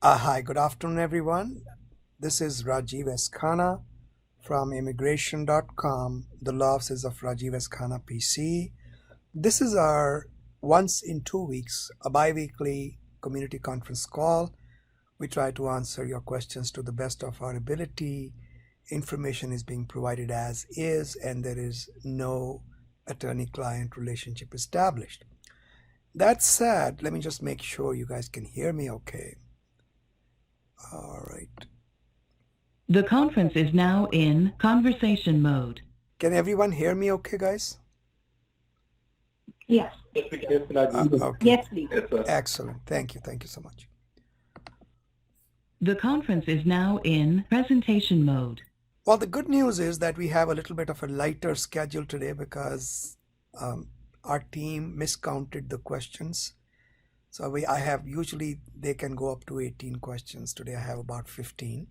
Hi, good afternoon, everyone. This is Rajiv S. Khanna from immigration.com, the law offices of Rajiv S. Khanna PC. This is our once in 2 weeks, a bi-weekly community conference call. We try to answer your questions to the best of our ability. Information is being provided as is, and there is no attorney-client relationship established. That said, let me just make sure you guys can hear me okay. All right. The conference is now in conversation mode. Can everyone hear me okay, guys? Yes. Okay. Yes, please. Excellent. Thank you. Thank you so much. The conference is now in presentation mode. Well, the good news is that we have a little bit of a lighter schedule today because our team miscounted the questions. So I have usually they can go up to 18 questions. Today I have about 15.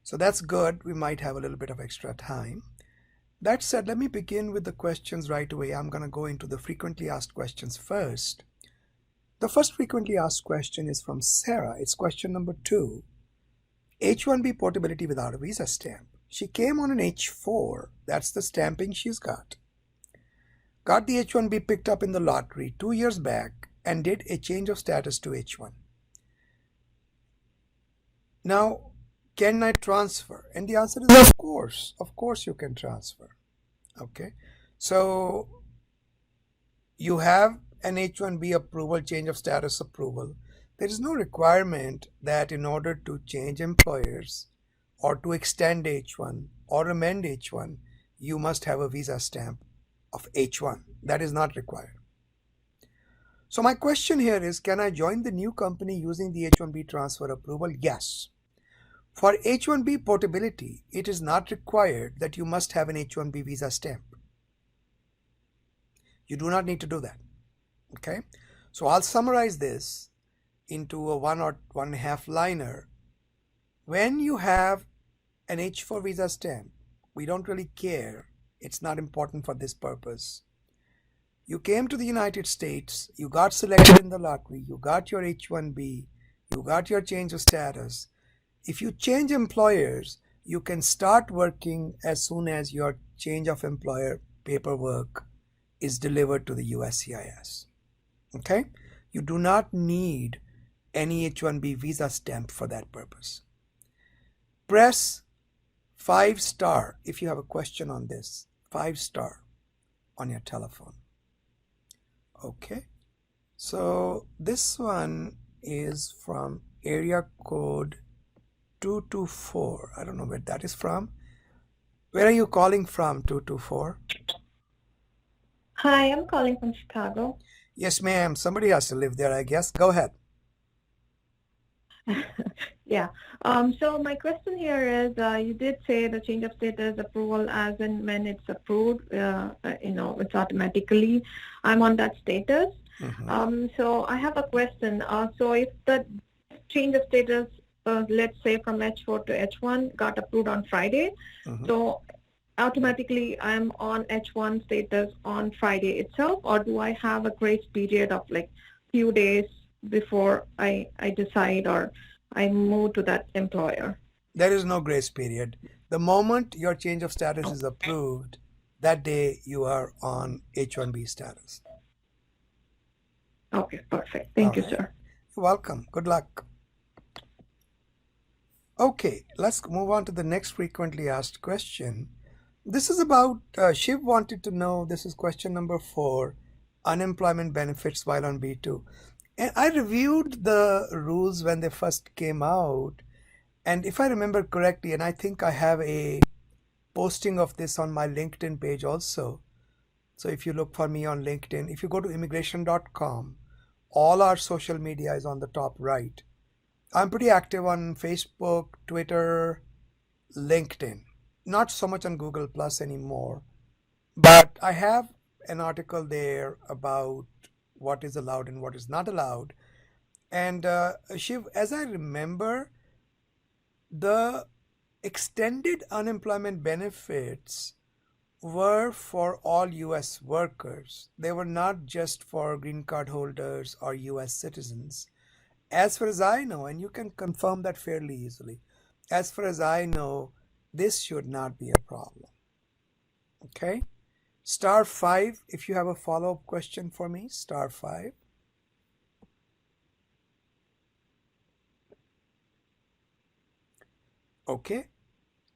So that's good. We might have a little bit of extra time. That said, let me begin with the questions right away. I'm going to go into the frequently asked questions first. The first frequently asked question is from Sarah. It's question number 2. H-1B portability without a visa stamp. She came on an H-4. That's the stamping she's got. Got the H-1B picked up in the lottery 2 years back and did a change of status to H-1. Now, can I transfer? And the answer is of course. Of course you can transfer. Okay. So you have an H-1B approval, change of status approval. There is no requirement that in order to change employers or to extend H-1 or amend H-1, you must have a visa stamp of H-1. That is not required. So my question here is, can I join the new company using the H-1B transfer approval? Yes. For H-1B portability, it is not required that you must have an H-1B visa stamp. You do not need to do that. Okay. So I'll summarize this into a 1 or 1.5 liner. When you have an H-4 visa stamp, we don't really care. It's not important for this purpose. You came to the United States, you got selected in the lottery, you got your H-1B, you got your change of status. If you change employers, you can start working as soon as your change of employer paperwork is delivered to the USCIS. Okay? You do not need any H-1B visa stamp for that purpose. Press 5* if you have a question on this. 5* on your telephone. Okay. So this one is from area code 224. I don't know where that is from. Where are you calling from, 224? Hi, I'm calling from Chicago. Yes, ma'am. Somebody has to live there, I guess. Go ahead. Yeah. So my question here is, you did say the change of status approval as and when it's approved, it's automatically. I'm on that status. So I have a question. So if the change of status, let's say from H4 to H1 got approved on Friday, so automatically I'm on H1 status on Friday itself, or do I have a grace period of like few days before I decide or I move to that employer? There is no grace period. The moment your change of status is approved, that day you are on H-1B status. Okay, perfect. Thank you, sir. You're welcome. Good luck. Okay, let's move on to the next frequently asked question. This is about, Shiv wanted to know, this is question number 4, unemployment benefits while on B2. And I reviewed the rules when they first came out. And if I remember correctly, and I think I have a posting of this on my LinkedIn page also. So if you look for me on LinkedIn, if you go to immigration.com, all our social media is on the top right. I'm pretty active on Facebook, Twitter, LinkedIn. Not so much on Google Plus anymore, but I have an article there about what is allowed and what is not allowed. And Shiv, as I remember, the extended unemployment benefits were for all US workers. They were not just for green card holders or US citizens. As far as I know, and you can confirm that fairly easily, as far as I know, this should not be a problem. Okay? *5, if you have a follow-up question for me, *5. Okay,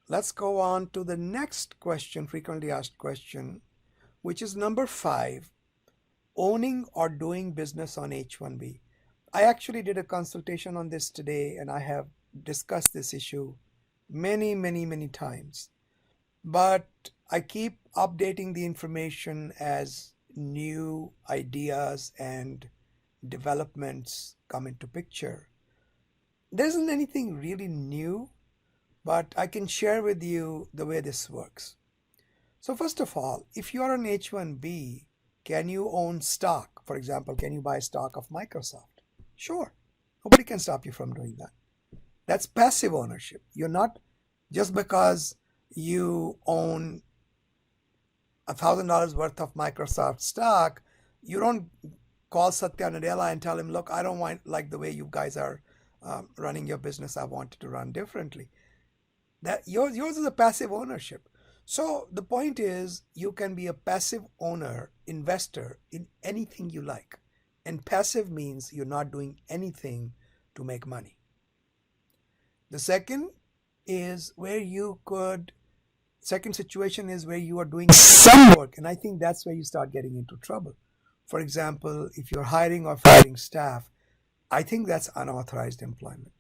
let's go on to the next question, frequently asked question, which is number 5, owning or doing business on H-1B. I actually did a consultation on this today, and I have discussed this issue many times. But I keep updating the information as new ideas and developments come into picture. There isn't anything really new, but I can share with you the way this works. So first of all, if you are on H-1B, can you own stock? For example, can you buy stock of Microsoft? Sure. Nobody can stop you from doing that. That's passive ownership. You're not, just because you own $1,000 worth of Microsoft stock, you don't call Satya Nadella and tell him, look, I don't like the way you guys are running your business. I want it to run differently. That yours is a passive ownership. So the point is, you can be a passive owner, investor in anything you like. And passive means you're not doing anything to make money. The second situation is where you are doing some work, and I think that's where you start getting into trouble. For example, if you're hiring or firing staff, I think that's unauthorized employment.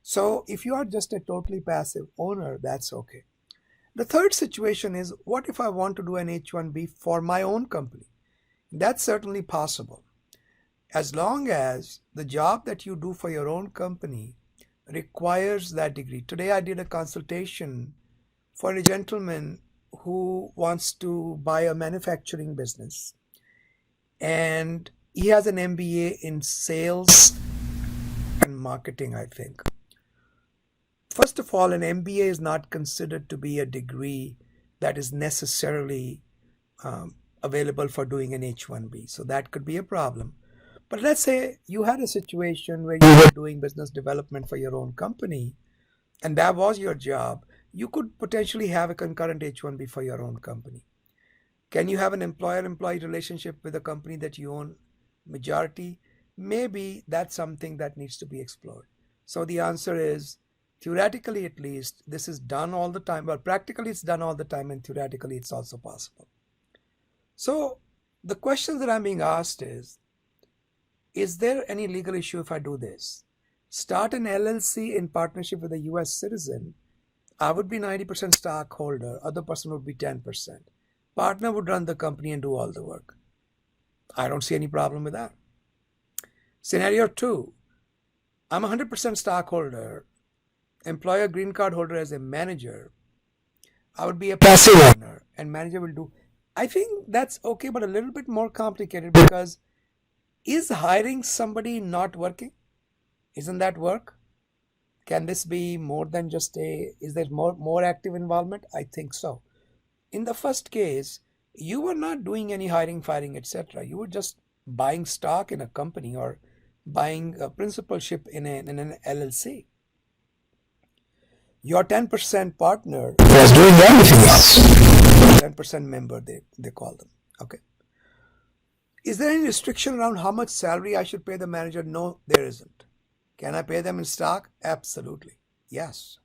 So if you are just a totally passive owner, that's okay. The third situation is, what if I want to do an H-1B for my own company? That's certainly possible, as long as the job that you do for your own company requires that degree. Today I did a consultation for a gentleman who wants to buy a manufacturing business, and he has an MBA in sales and marketing, I think. First of all, an MBA is not considered to be a degree that is necessarily available for doing an H-1B. So that could be a problem. But let's say you had a situation where you were doing business development for your own company, and that was your job. You could potentially have a concurrent H-1B for your own company. Can you have an employer-employee relationship with a company that you own majority? Maybe that's something that needs to be explored. So the answer is, theoretically at least, this is done all the time. Well, practically it's done all the time, and theoretically it's also possible. So the question that I'm being asked is there any legal issue if I do this? Start an LLC in partnership with a US citizen. I would be 90% stockholder, other person would be 10%. Partner would run the company and do all the work. I don't see any problem with that. Scenario 2, I'm 100% stockholder, employer green card holder as a manager. I would be a passive owner, and manager will do. I think that's okay, but a little bit more complicated, because is hiring somebody not working? Isn't that work? Can this be more than just is there more active involvement? I think so. In the first case, you were not doing any hiring, firing, etc. You were just buying stock in a company or buying a principalship in an LLC. Your 10% partner was doing everything else. 10% member, they call them. Okay. Is there any restriction around how much salary I should pay the manager? No, there isn't. Can I pay them in stock? Absolutely. Yes.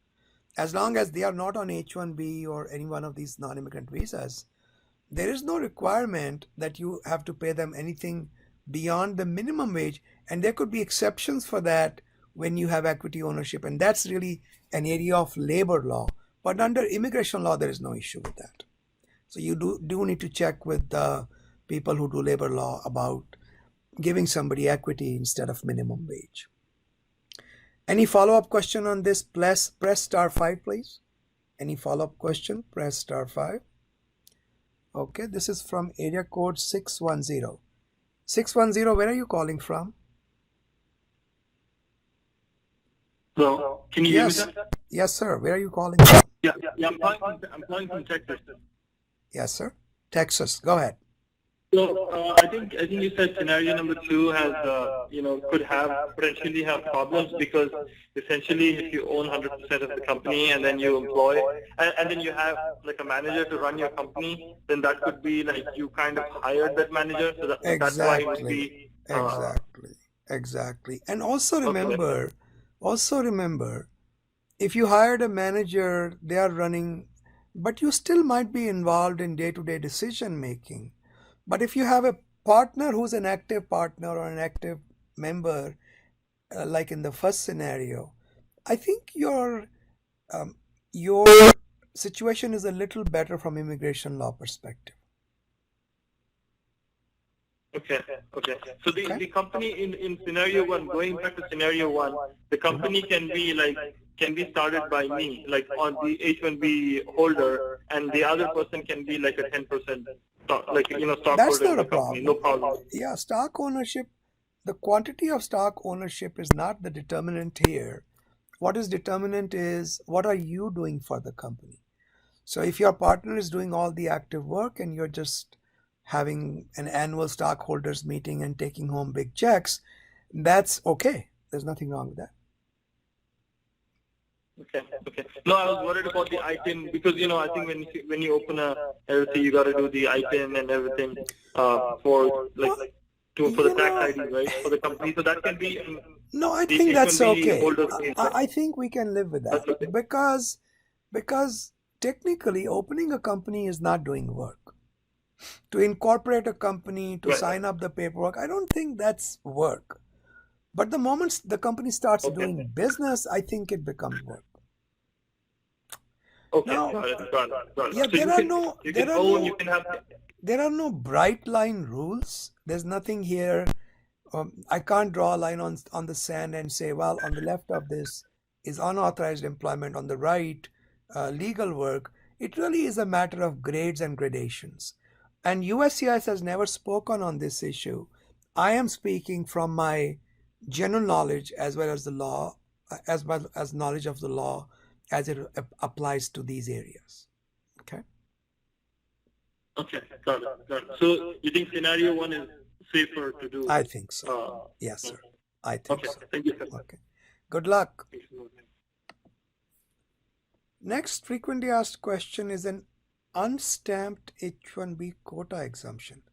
As long as they are not on H-1B or any one of these non-immigrant visas, there is no requirement that you have to pay them anything beyond the minimum wage. And there could be exceptions for that when you have equity ownership. And that's really an area of labor law. But under immigration law, there is no issue with that. So you do need to check with the people who do labor law about giving somebody equity instead of minimum wage. Any follow-up question on this? Press *5, please. Any follow-up question? Press *5. Okay, this is from area code 610. 610, where are you calling from? Hello, can you hear me, sir? Yes, sir. Where are you calling from? Yeah, I'm calling from Texas. Yes, sir. Texas. Go ahead. So I think you said scenario number two has could have potentially have problems because essentially if you own 100% of the company and then you employ and then you have like a manager to run your company, then that could be like you kind of hired that manager, so that's why it would Exactly, be exactly. And okay. also remember, if you hired a manager, they are running, but you still might be involved in day-to-day decision making. But if you have a partner who's an active partner or an active member, like in the first scenario, I think um, your situation is a little better from immigration law perspective. Okay. Okay. So Okay. the company in scenario one, going back to scenario one, the company can be started by me, like on the H-1B holder, and the other person can be like a 10% stock, like That's stockholder in not a the company. No problem. problem. Yeah, stock ownership, the quantity of stock ownership is not the determinant here. What is determinant is what are you doing for the company. So if your partner is doing all the active work and you're just having an annual stockholders meeting and taking home big checks, that's okay. There's nothing wrong with that. Okay. Okay. No, I was worried about the ITIN because I think when you open a LLC, you got to do the ITIN and everything for like for the tax ID, right, for the company. So that can be No, I the think that's H-1B okay. holder. I think we can live with that That's okay. because technically opening a company is not doing work. To incorporate a company, to Right. sign up the paperwork, I don't think that's work. But the moment the company starts Okay. doing business, I think it becomes work. Okay. Now, Got it. Got it. yeah, So you can own, you can have. there are no bright line rules. There's nothing here. I can't draw a line on the sand and say, well, on the left of this is unauthorized employment, on the right, legal work. It really is a matter of grades and gradations. And USCIS has never spoken on this issue. I am speaking from my general knowledge as well as the law, as well as knowledge of the law as it applies to these areas. Okay. Okay. Got it. So you think scenario one is safer to do? I think so. Yes, sir. I think Okay. so. Thank you, sir. Okay. Good luck. Thank you. Next frequently asked question is an unstamped H-1B quota exemption.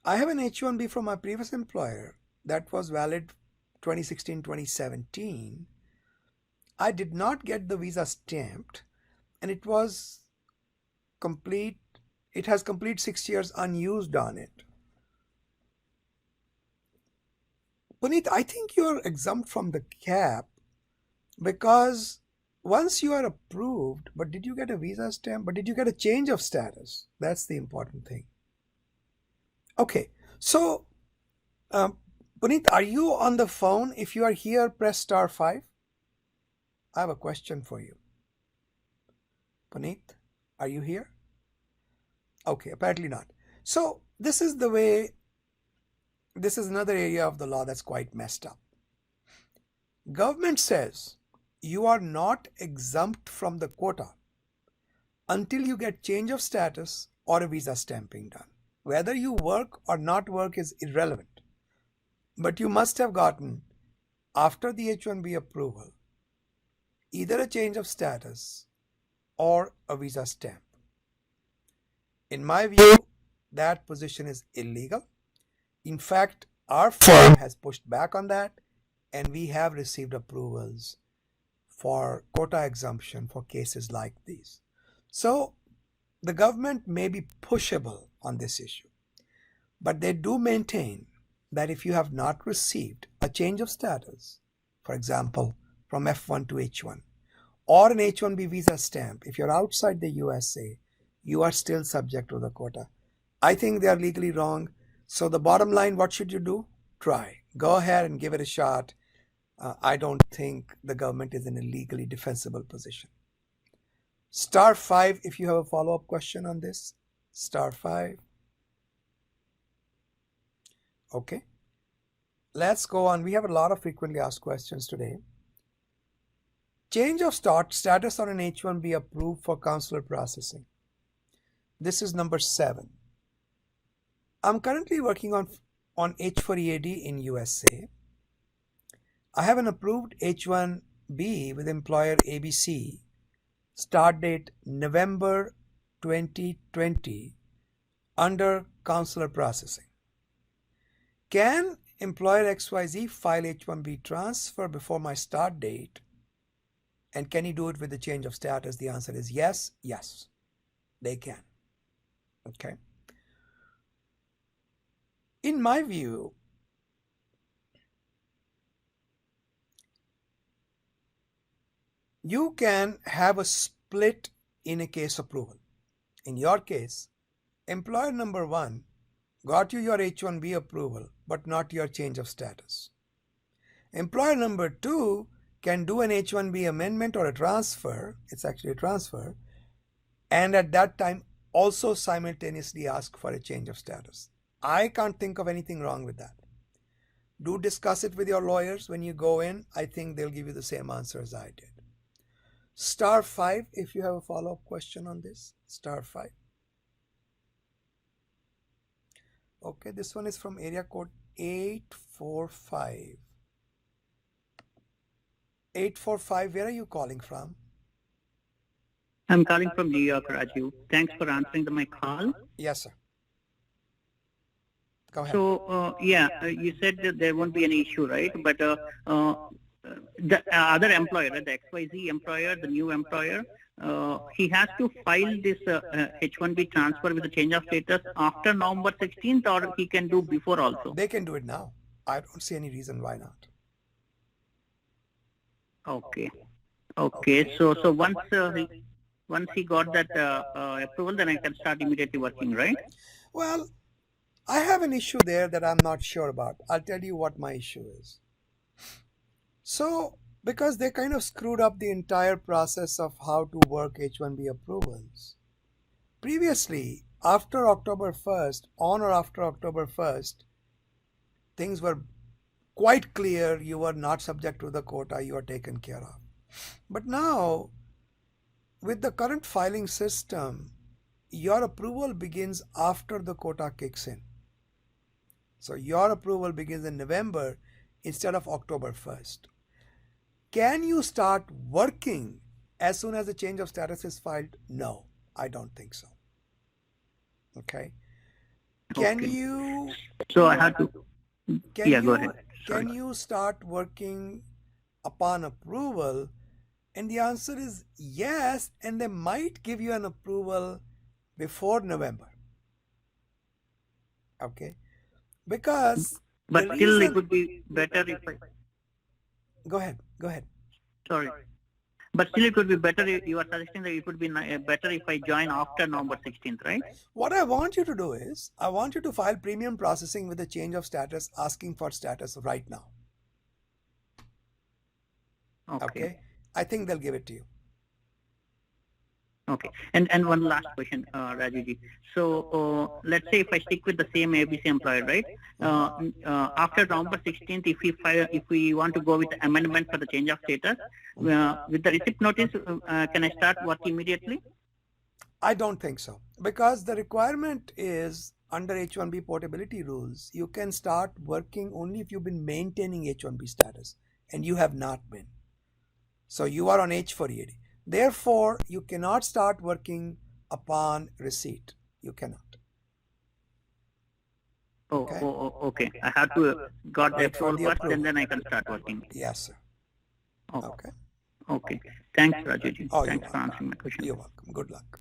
I have an H-1B from my previous employer that was valid 2016-2017. I did not get the visa stamped and it was complete. It has complete 6 years unused on it. Puneet, I think you're exempt from the cap because once you are approved, but did you get a visa stamp? But did you get a change of status? That's the important thing. Okay, so Puneet, are you on the phone? If you are here, press *5. I have a question for you. Puneet, are you here? Okay, apparently not. So this is another area of the law that's quite messed up. Government says you are not exempt from the quota until you get change of status or a visa stamping done. Whether you work or not work is irrelevant. But you must have gotten, after the H-1B approval, either a change of status or a visa stamp. In my view, that position is illegal. In fact, our firm has pushed back on that and we have received approvals for quota exemption for cases like these. So the government may be pushable on this issue, but they do maintain that if you have not received a change of status, for example, from F1 to H1, or an H-1B visa stamp, if you're outside the USA, you are still subject to the quota. I think they are legally wrong. So the bottom line, what should you do? Try. Go ahead and give it a shot. I don't think the government is in a legally defensible position. *5 if you have a follow-up question on this. *5. Okay. Let's go on. We have a lot of frequently asked questions today. Change of status on an H-1B approved for consular processing. This is number 7. I'm currently working on H4EAD in USA. I have an approved H-1B with employer ABC, start date November 2020, under consular processing. Can employer XYZ file H-1B transfer before my start date? And can he do it with the change of status? The answer is yes, yes, they can. Okay. In my view, you can have a split in a case approval. In your case, employer number one got you your H-1B approval, but not your change of status. Employer number two can do an H-1B amendment or a transfer, it's actually a transfer, and at that time also simultaneously ask for a change of status. I can't think of anything wrong with that. Do discuss it with your lawyers when you go in. I think they'll give you the same answer as I did. Star 5 if you have a follow-up question on this. Star 5. Okay, this one is from area code 845. 845, where are you calling from? I'm calling from New York, Rajiv. Thanks for answering my call. Yes, sir. Go ahead. So, you said that there won't be any issue, right? But the other employer, the XYZ employer, the new employer, he has to file this H-1B transfer with the change of status after November 16th, or he can do before also? They can do it now. I don't see any reason why not. Okay. Okay. So once he got that approval, then I can start immediately working, right? Well, I have an issue there that I'm not sure about. I'll tell you what my issue is. So, because they kind of screwed up the entire process of how to work H-1B approvals. Previously, after October 1st, on or after October 1st, things were quite clear. You were not subject to the quota, you are taken care of. But now, with the current filing system, your approval begins after the quota kicks in. So your approval begins in November instead of October 1st. Can you start working as soon as the change of status is filed? No, I don't think so. Okay. Can Okay. you... So I had to... Go ahead. Sorry. Can you start working upon approval? And the answer is yes, and they might give you an approval before November. Okay. Because... But still it would be better if I... Go ahead. Sorry. But still it would be better if you are suggesting that it would be better if I join after November 16th, right? What I want you to do is, I want you to file premium processing with a change of status, asking for status right now. Okay. I think they'll give it to you. Okay. And one last question, Rajivji. So let's say if I stick with the same ABC employer, right? After November 16th, if we want to go with the amendment for the change of status, with the receipt notice, can I start work immediately? I don't think so. Because the requirement is under H-1B portability rules, you can start working only if you've been maintaining H-1B status, and you have not been. So you are on H-4EAD. Therefore, you cannot start working upon receipt. You cannot. Okay. I have to got the approval first, and then I can start working. Yes, sir. Okay. Okay. Thanks, Rajiv. Oh, Thanks for answering my question. You're welcome. Good luck.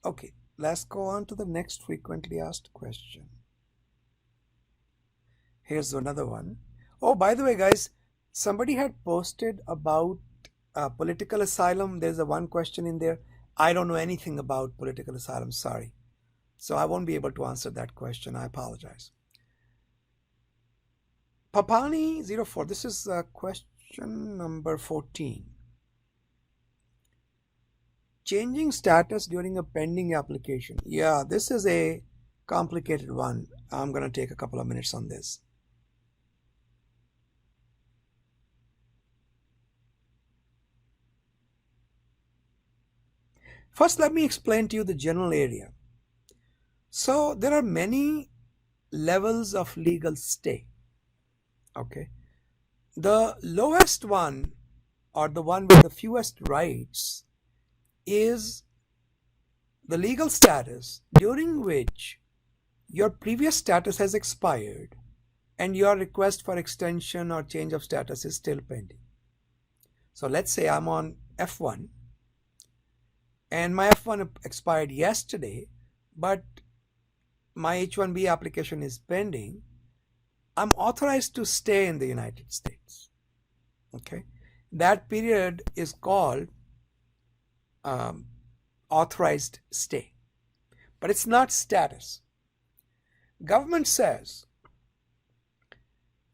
Okay, let's go on to the next frequently asked question. Here's another one. Oh, by the way, guys, somebody had posted about political asylum. There's a one question in there. I don't know anything about political asylum, sorry. So I won't be able to answer that question. I apologize. Papani04, this is question number 14. Changing status during a pending application. Yeah, this is a complicated one. I'm going to take a couple of minutes on this. First, let me explain to you the general area. So there are many levels of legal stay. Okay. The lowest one, or the one with the fewest rights, is the legal status during which your previous status has expired and your request for extension or change of status is still pending. So let's say I'm on F1 and my F1 expired yesterday, but my H-1B application is pending. I'm authorized to stay in the United States. Okay, that period is called authorized stay, but it's not status. Government says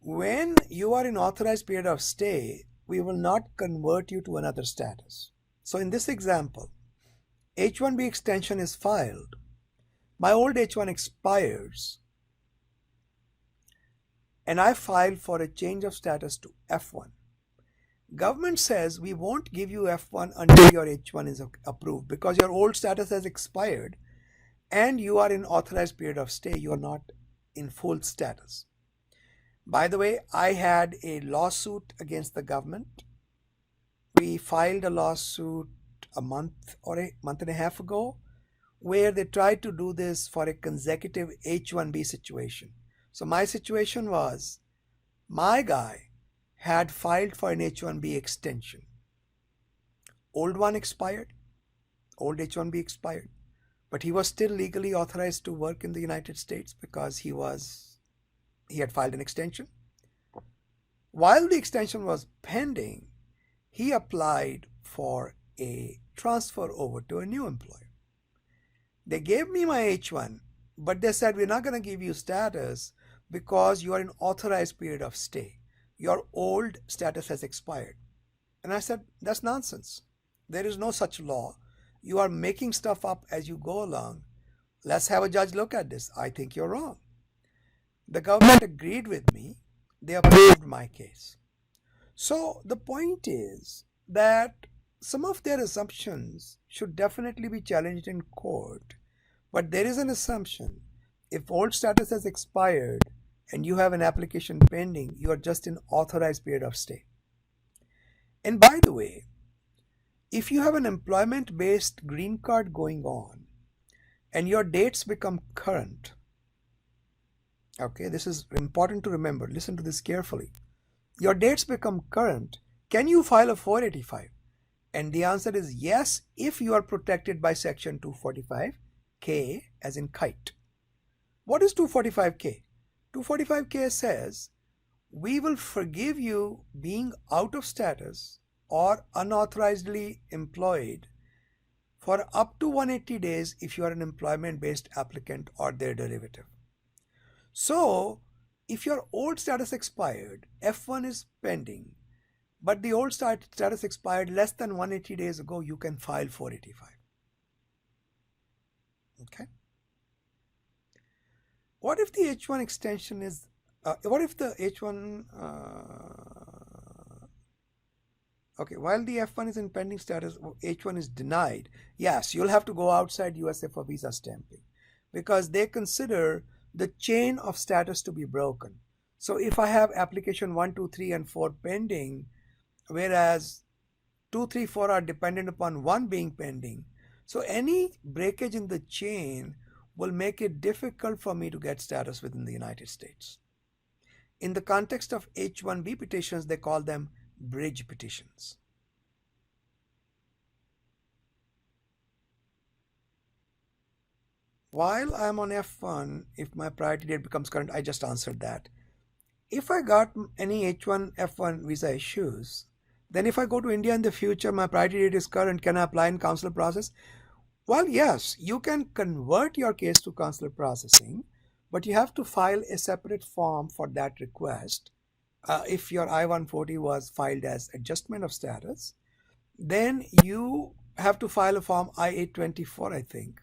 when you are in authorized period of stay, we will not convert you to another status. So in this example, H-1B extension is filed. My old H-1 expires and I file for a change of status to F1. Government says we won't give you F1 until your H1 is approved because your old status has expired and you are in authorized period of stay. You are not in full status. By the way, I had a lawsuit against the government. We filed a lawsuit a month or a month and a half ago where they tried to do this for a consecutive H-1B situation. So my situation was, my guy had filed for an H-1B extension. Old one expired, old H-1B expired, but he was still legally authorized to work in the United States because he had filed an extension. While the extension was pending, he applied for a transfer over to a new employer. They gave me my H-1, but they said, we're not going to give you status because you are in authorized period of stay. Your old status has expired. And I said, that's nonsense. There is no such law. You are making stuff up as you go along. Let's have a judge look at this. I think you're wrong. The government agreed with me. They approved my case. So the point is that some of their assumptions should definitely be challenged in court. But there is an assumption. If old status has expired and you have an application pending, you are just in authorized period of stay. And by the way, if you have an employment-based green card going on and your dates become current, okay, this is important to remember. Listen to this carefully. Your dates become current. Can you file a 485? And the answer is yes, if you are protected by section 245K, as in kite. What is 245K? 245K says we will forgive you being out of status or unauthorizedly employed for up to 180 days if you are an employment-based applicant or their derivative. So if your old status expired, F1 is pending, but the old status expired less than 180 days ago, you can file 485. Okay. What if the H1 extension is, what if the H1, okay, while the F1 is in pending status, H1 is denied. Yes, you'll have to go outside USA for visa stamping because they consider the chain of status to be broken. So if I have application 1, 2, 3, and 4 pending, whereas 2, 3, 4 are dependent upon 1 being pending, so any breakage in the chain will make it difficult for me to get status within the United States. In the context of H-1B petitions, they call them bridge petitions. While I'm on F1, if my priority date becomes current, I just answered that. If I got any H1, F1 visa issues, then if I go to India in the future, my priority date is current, can I apply in consular process? Well, yes, you can convert your case to consular processing, but you have to file a separate form for that request. If your I-140 was filed as adjustment of status, then you have to file a form I-824, I think,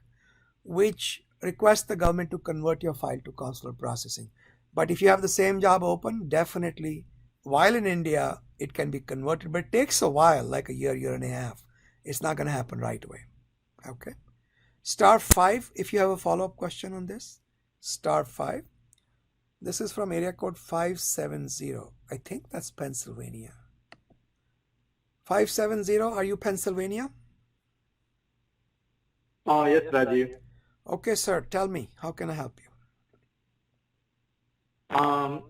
which requests the government to convert your file to consular processing. But if you have the same job open, definitely, while in India, it can be converted, but it takes a while, like a year, year and a half. It's not going to happen right away. Okay. *5 if you have a follow-up question on this. *5. This is from area code 570. I think that's Pennsylvania. 570, are you Pennsylvania? Yes, Rajiv. Okay, sir, tell me, how can I help you?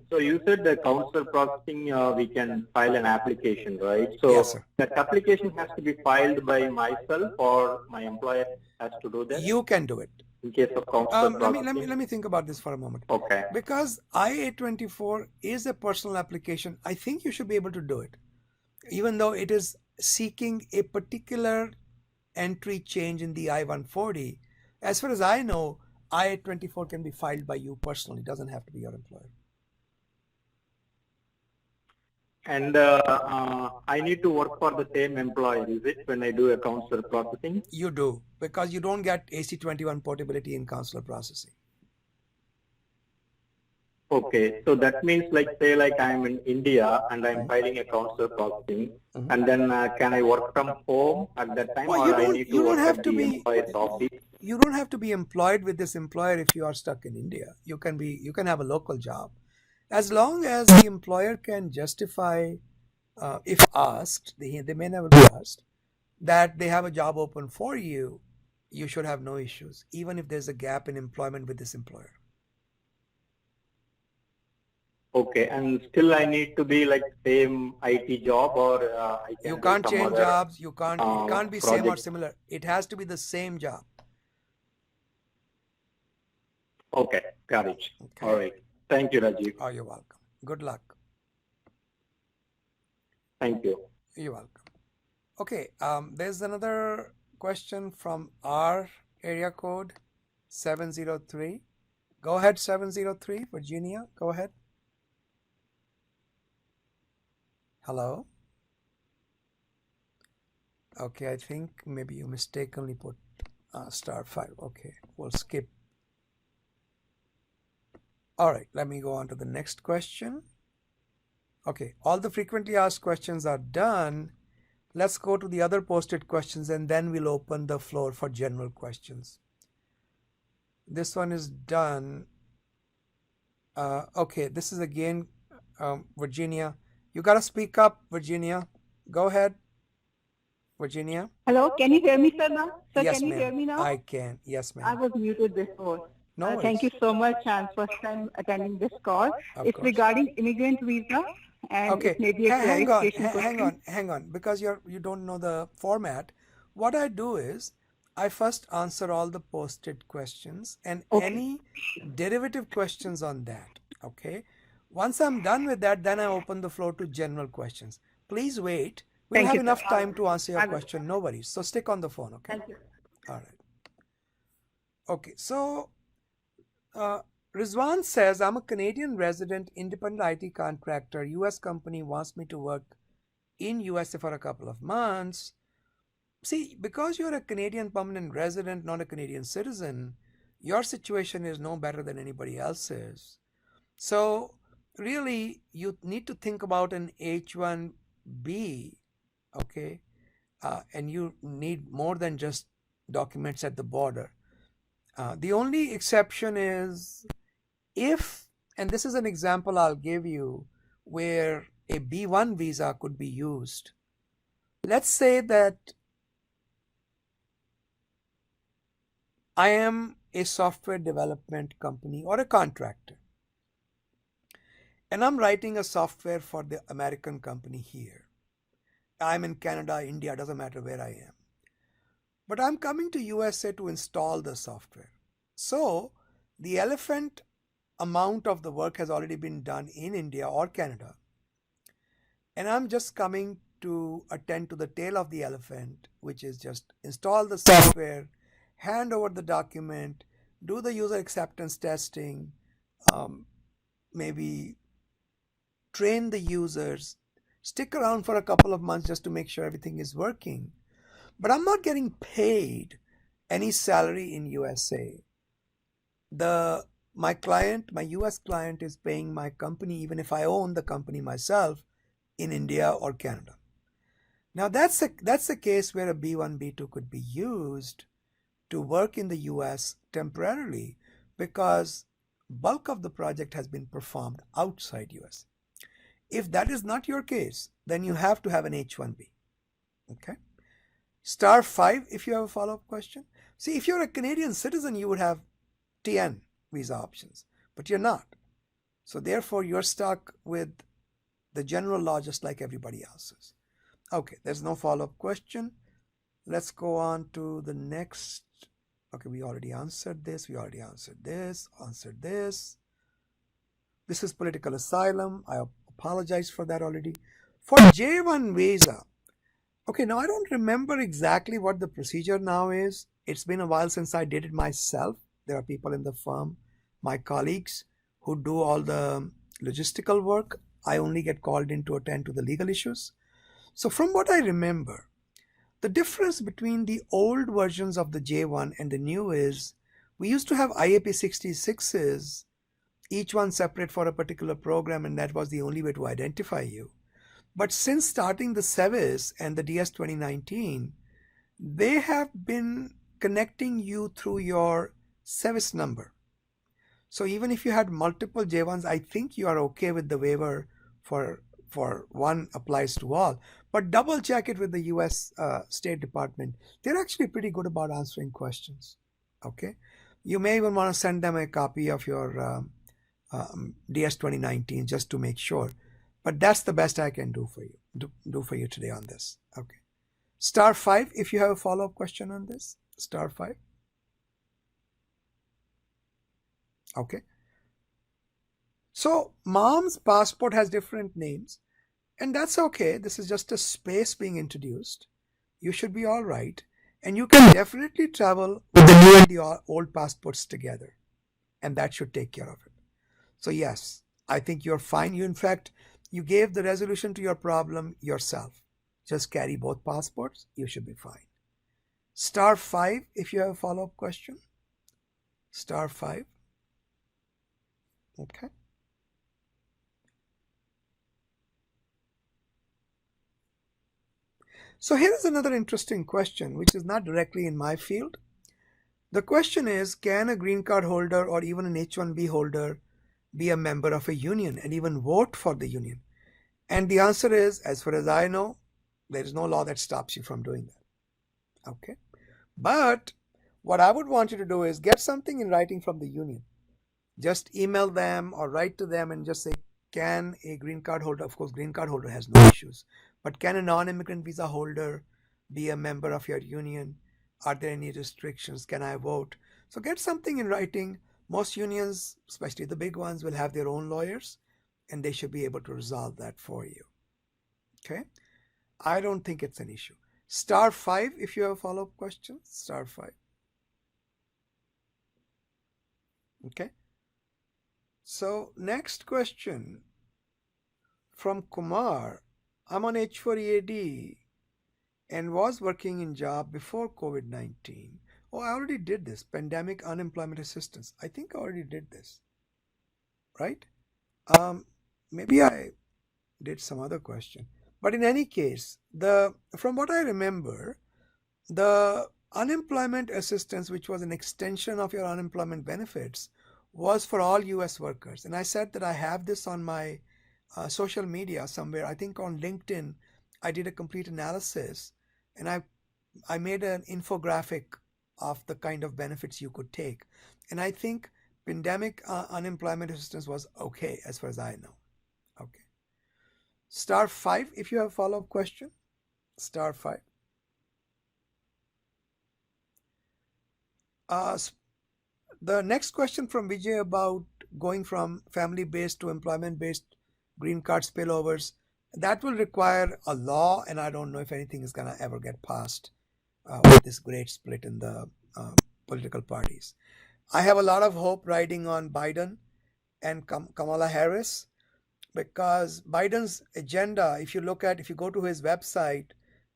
So you said the consular processing, we can file an application, right? So Yes, sir. that application has to be filed by myself or my employer has to do that? You can do it. In case of consular processing? Let me think about this for a moment. Okay. Because I-824 is a personal application, I think you should be able to do it. Even though it is seeking a particular entry change in the I-140, as far as I know, I-824 can be filed by you personally. It doesn't have to be your employer. And I need to work for the same employer, is it, when I do a consular processing? You do, because you don't get AC-21 portability in consular processing. Okay, so that means say I'm in India and I'm filing a consular processing, and then can I work from home at that time, Well, or I need to work at the employer's office? You don't have to be employed with this employer if you are stuck in India. You can have a local job. As long as the employer can justify, if asked, they may never be asked, that they have a job open for you, you should have no issues, even if there's a gap in employment with this employer. Okay, and still I need to be same IT job, or I can You can't do some change other, jobs. You can't. It can't be same or project. similar. It has to be the same job. Okay, got it. Okay. All right. Thank you, Rajiv. Oh, you're welcome. Good luck. Thank you. You're welcome. Okay, there's another question from our area code 703. Go ahead, 703, Virginia. Go ahead. Hello? Okay, I think maybe you mistakenly put *5. Okay, we'll skip. All right, let me go on to the next question. Okay, all the frequently asked questions are done. Let's go to the other posted questions and then we'll open the floor for general questions. This one is done. Okay, this is again Virginia. You got to speak up, Virginia. Go ahead, Virginia. Hello, can you hear me, sir, now? Sir, Yes, can you ma'am. hear me now? I can. Yes, I ma'am. was muted before. No Thank you worries. so much, and first time attending this call. Of It's course. regarding immigrant visa, and Okay, it may be a hang clarification on, because you don't know the format. What I do is I first answer all the posted questions and Okay. any derivative questions on that. Okay. Once I'm done with that, then I open the floor to general questions. Please wait. We'll Thank have you, enough sir. time to answer your I will. question. No worries. So stick on the phone. Okay. Thank you. All right. Okay. So Rizwan says, I'm a Canadian resident, independent IT contractor. US company wants me to work in USA for a couple of months. See, because you're a Canadian permanent resident, not a Canadian citizen, your situation is no better than anybody else's. So really, you need to think about an H-1B, okay? And you need more than just documents at the border. The only exception is if, and this is an example I'll give you, where a B1 visa could be used. Let's say that I am a software development company or a contractor, and I'm writing a software for the American company here. I'm in Canada, India, doesn't matter where I am. But I'm coming to USA to install the software. So the elephant amount of the work has already been done in India or Canada. And I'm just coming to attend to the tail of the elephant, which is just install the software, hand over the document, do the user acceptance testing, maybe train the users, stick around for a couple of months just to make sure everything is working. But I'm not getting paid any salary in USA. My client, my US client, is paying my company, even if I own the company myself, in India or Canada. Now that's a case where a B1, B2 could be used, to work in the US temporarily because bulk of the project has been performed outside US. If that is not your case, then you have to have an H-1B. Okay. Star 5 if you have a follow-up question. See, if you're a Canadian citizen, you would have TN visa options, but you're not. So therefore, you're stuck with the general law just like everybody else's. Okay, there's no follow-up question. Let's go on to the next. Okay, we already answered this. We already answered this. Answered this. This is political asylum. I apologize for that already. For J1 visa. Okay, now I don't remember exactly what the procedure now is. It's been a while since I did it myself. There are people in the firm, my colleagues, who do all the logistical work. I only get called in to attend to the legal issues. So from what I remember, the difference between the old versions of the J1 and the new is we used to have IAP 66s, each one separate for a particular program, and that was the only way to identify you. But since starting the SEVIS and the DS 2019, they have been connecting you through your SEVIS number. So even if you had multiple J1s, I think you are okay with the waiver for one applies to all. But double check it with the US State Department. They're actually pretty good about answering questions. Okay, you may even want to send them a copy of your DS 2019 just to make sure. But that's the best I can do for you. Do for you today on this. Okay. Star 5 if you have a follow-up question on this. Star 5. Okay. So mom's passport has different names, and that's okay. This is just a space being introduced. You should be all right, and you can definitely travel with the new and the old passports together, and that should take care of it. So yes, I think you're fine. In fact, you gave the resolution to your problem yourself. Just carry both passports. You should be fine. Star 5 if you have a follow-up question. Star 5. Okay. So here is another interesting question, which is not directly in my field. The question is, can a green card holder or even an H-1B holder be a member of a union and even vote for the union? And the answer is, as far as I know, there is no law that stops you from doing that. Okay. But what I would want you to do is get something in writing from the union. Just email them or write to them and just say, can a green card holder, of course, green card holder has no issues, but can a non-immigrant visa holder be a member of your union? Are there any restrictions? Can I vote? So get something in writing. Most unions, especially the big ones, will have their own lawyers, and they should be able to resolve that for you. Okay. I don't think it's an issue. Star 5 if you have a follow-up question. Star 5. Okay. So next question from Kumar. I'm on H4EAD and was working in job before COVID-19. Oh, I already did this. Pandemic unemployment assistance. I think I already did this. Right? Maybe I did some other question. But in any case, from what I remember, the unemployment assistance, which was an extension of your unemployment benefits, was for all US workers. And I said that I have this on my social media somewhere. I think on LinkedIn, I did a complete analysis and I made an infographic of the kind of benefits you could take. And I think pandemic unemployment assistance was okay as far as I know. Okay. Star 5 if you have a follow-up question. Star 5. The next question from Vijay about going from family-based to employment-based green card spillovers, that will require a law, and I don't know if anything is going to ever get passed with this great split in the political parties. I have a lot of hope riding on Biden and Kamala Harris, because Biden's agenda, if you go to his website,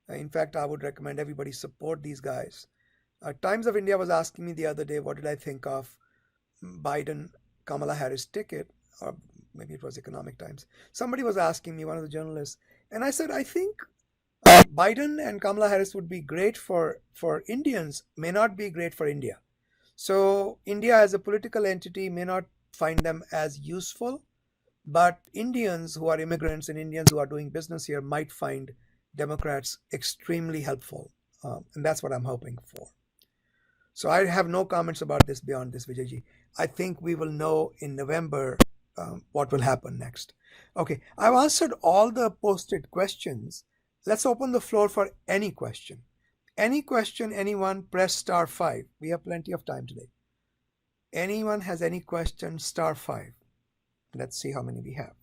in fact, I would recommend everybody support these guys. Times of India was asking me the other day, what did I think of Biden-Kamala Harris ticket? Or maybe it was Economic Times. Somebody was asking me, one of the journalists, and I said, I think Biden and Kamala Harris would be great for Indians, may not be great for India. So India as a political entity may not find them as useful, but Indians who are immigrants and Indians who are doing business here might find Democrats extremely helpful. And that's what I'm hoping for. So I have no comments about this beyond this, Vijayji. I think we will know in November what will happen next. Okay, I've answered all the posted questions. Let's open the floor for any question. Any question, anyone, press *5. We have plenty of time today. Anyone has any question, *5. Let's see how many we have.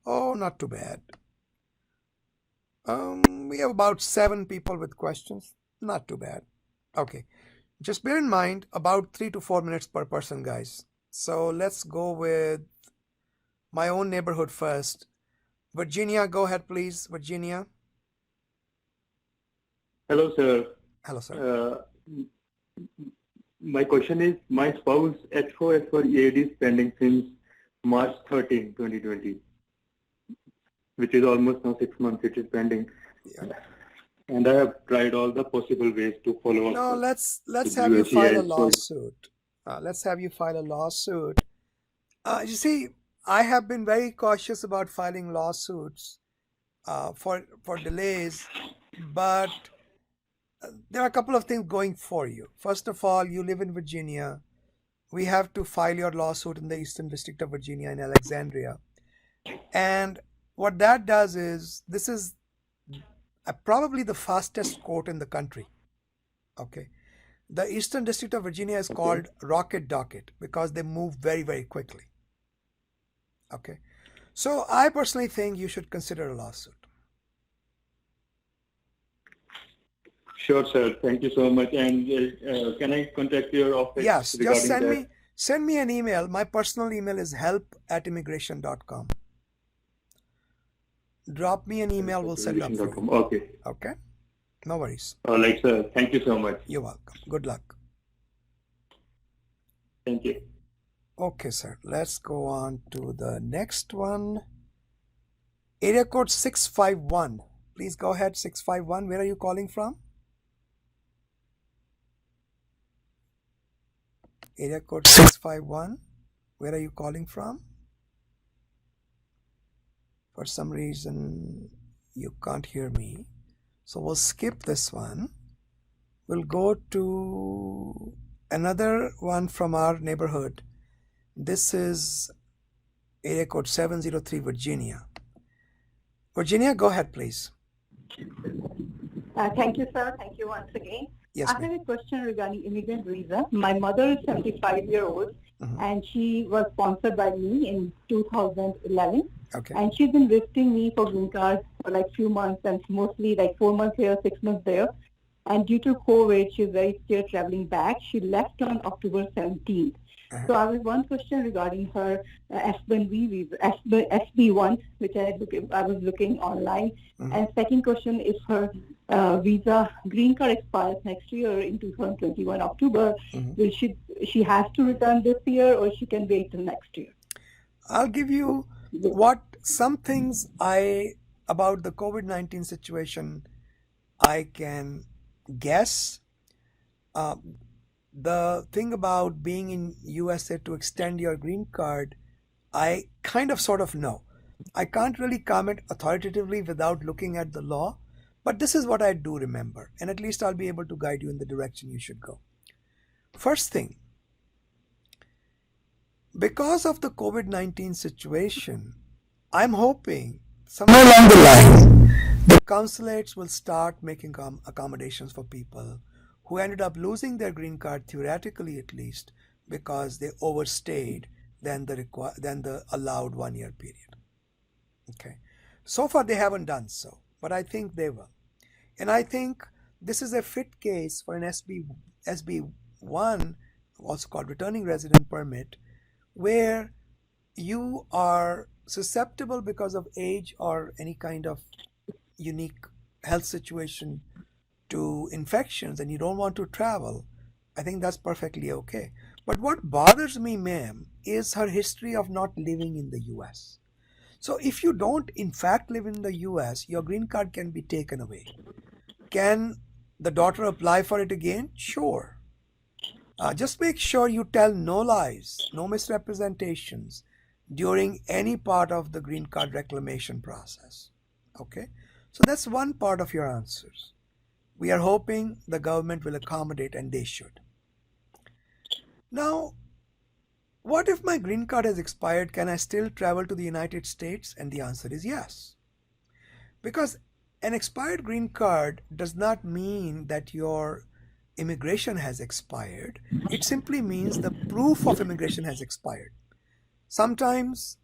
Oh, not too bad. We have about 7 people with questions. Not too bad. Okay. Just bear in mind about 3 to 4 minutes per person, guys. So let's go with my own neighborhood first. Virginia, go ahead, please. Virginia. Hello, sir. Hello, sir. My question is, my spouse H4 EAD is pending since March 13, 2020, which is almost now 6 months it is pending. Yeah. And I have tried all the possible ways to follow up. No, let's have you file a lawsuit. Let's have you file a lawsuit. You see, I have been very cautious about filing lawsuits for delays, but there are a couple of things going for you. First of all, you live in Virginia. We have to file your lawsuit in the Eastern District of Virginia in Alexandria. And what that does is, this is probably the fastest court in the country. Okay. The Eastern District of Virginia is called Rocket Docket because they move very, very quickly. Okay. So I personally think you should consider a lawsuit. Sure, sir. Thank you so much. And can I contact your office? Yes, just that? send me an email. My personal email is help@immigration.com. Drop me an email, we'll send it up for you. Okay. Okay? No worries. All right, sir. Thank you so much. You're welcome. Good luck. Thank you. Okay, sir. Let's go on to the next one. Area code 651. Please go ahead, 651. Where are you calling from? Area code 651. Where are you calling from? For some reason, you can't hear me. So we'll skip this one. We'll go to another one from our neighborhood. This is area code 703, Virginia. Virginia, go ahead, please. Thank you, sir. Thank you once again. Yes, I have a question regarding immigrant visa. My mother is 75-year-old, and she was sponsored by me in 2011. Okay. And she's been visiting me for green card for like few months, and mostly like 4 months here, 6 months there. And due to COVID, she's very scared traveling back. She left on October 17th. So I have one question regarding her F1B visa, SB1, which I was looking online. And second question is her visa green card expires next year in 2021 October. Will she has to return this year, or she can wait till next year? I'll give you some things about the COVID-19 situation I can guess. The thing about being in USA to extend your green card, I kind of sort of know. I can't really comment authoritatively without looking at the law, but this is what I do remember, and at least I'll be able to guide you in the direction you should go. First thing, because of the COVID-19 situation, I'm hoping somewhere along the line, the consulates will start making accommodations for people who ended up losing their green card, theoretically at least, because they overstayed than the allowed 1 year period. Okay. So far they haven't done so, but I think they will. And I think this is a fit case for an SB1, also called returning resident permit, where you are susceptible because of age or any kind of unique health situation to infections and you don't want to travel. I think that's perfectly okay. But what bothers me, ma'am, is her history of not living in the US. So if you don't in fact live in the US, your green card can be taken away. Can the daughter apply for it again? Sure. Just make sure you tell no lies, no misrepresentations during any part of the green card reclamation process. Okay, so that's one part of your answers. We are hoping the government will accommodate, and they should. Now, what if my green card has expired? Can I still travel to the United States? And the answer is yes. Because an expired green card does not mean that your immigration has expired. It simply means the proof of immigration has expired. Sometimes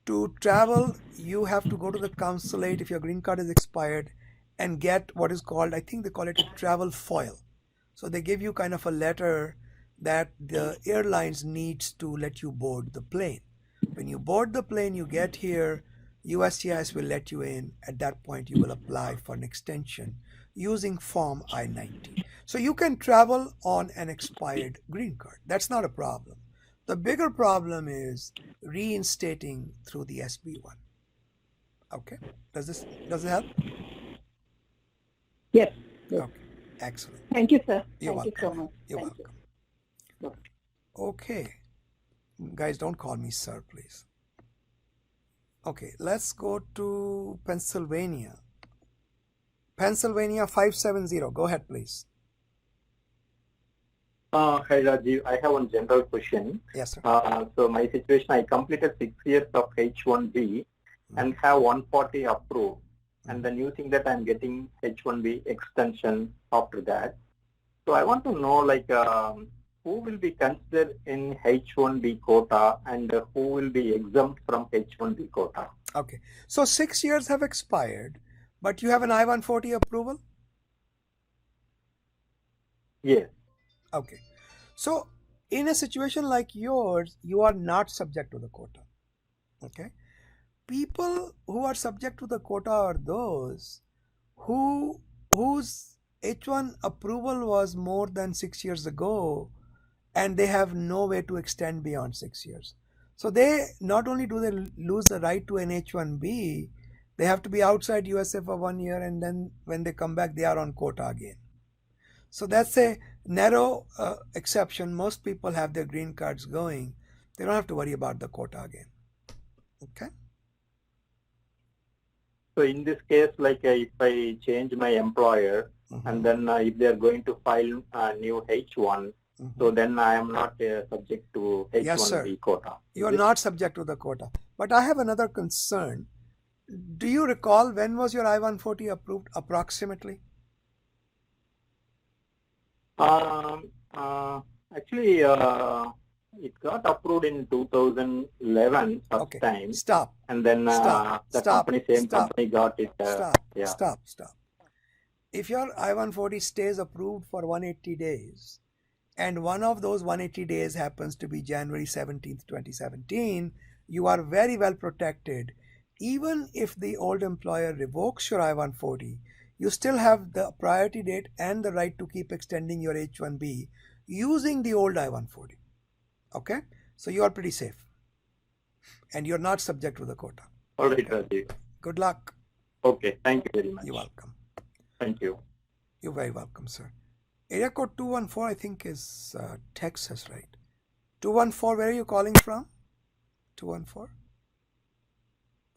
to travel, you have to go to the consulate if your green card is expired and get what is called, I think they call it a travel foil. So they give you kind of a letter that the airlines needs to let you board the plane. When you board the plane, you get here, USCIS will let you in. At that point, you will apply for an extension using Form I-90. So you can travel on an expired green card. That's not a problem. The bigger problem is reinstating through the SB1. Okay, does it help? Yes. Okay, excellent. Thank you, sir. You're Thank welcome. you so much. You're Thank welcome. you. Okay, guys, don't call me sir, please. Okay, let's go to Pennsylvania. Pennsylvania 570. Go ahead, please. Hi Rajiv, I have one general question. Yes, sir. So my situation, I completed 6 years of H-1B and have 140 approved. And then using that, I'm getting H-1B extension after that. So I want to know, like, who will be considered in H-1B quota and who will be exempt from H-1B quota? Okay, so 6 years have expired, but you have an I-140 approval? Yes. Okay, so in a situation like yours, you are not subject to the quota. Okay, people who are subject to the quota are those whose H1 approval was more than 6 years ago and they have no way to extend beyond 6 years. So they not only do they lose the right to an H1B, they have to be outside USA for 1 year, and then when they come back, they are on quota again. So that's a narrow exception. Most people have their green cards going. They don't have to worry about the quota again. Okay. So in this case, like if I change my employer and then if they are going to file a new H1, so then I am not subject to H1B Yes, sir. quota. You are not subject to the quota. But I have another concern. Do you recall when was your I-140 approved approximately? Actually, it got approved in 2011 first time. Stop. And then company got it. Stop. If your I-140 stays approved for 180 days, and one of those 180 days happens to be January 17th, 2017, you are very well protected. Even if the old employer revokes your I-140, you still have the priority date and the right to keep extending your H-1B using the old I-140. Okay? So you are pretty safe. And you're not subject to the quota. All right, Rajiv. Good luck. Okay, thank you very much. You're welcome. Thank you. You're very welcome, sir. Area code 214, I think, is Texas, right? 214, where are you calling from? 214?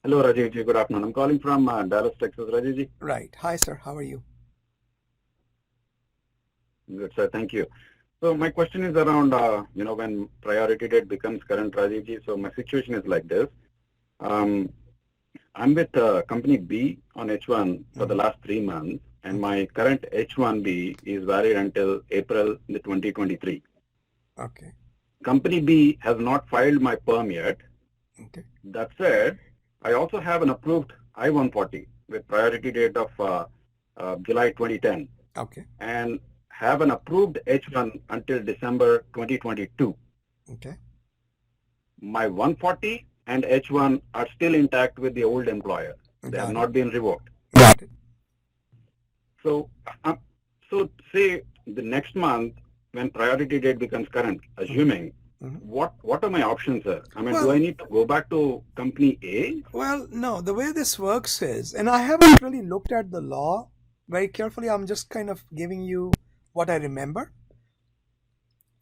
Hello, Rajiv. Good afternoon. I'm calling from Dallas, Texas. Rajiv. Right. Hi, sir. How are you? Good, sir. Thank you. So my question is around, when priority date becomes current, Rajiv. So my situation is like this. I'm with company B on H1 for the last 3 months, and my current H1B is valid until April 2023. Okay. Company B has not filed my perm yet. Okay. That said, I also have an approved I-140 with priority date of July 2010. Okay. And have an approved H1 until December 2022. Okay. My 140 and H1 are still intact with the old employer. They have not been revoked. Got it. So say the next month when priority date becomes current, assuming what are my options, sir? I mean, do I need to go back to company A? Well, no, the way this works is, and I haven't really looked at the law very carefully. I'm just kind of giving you what I remember.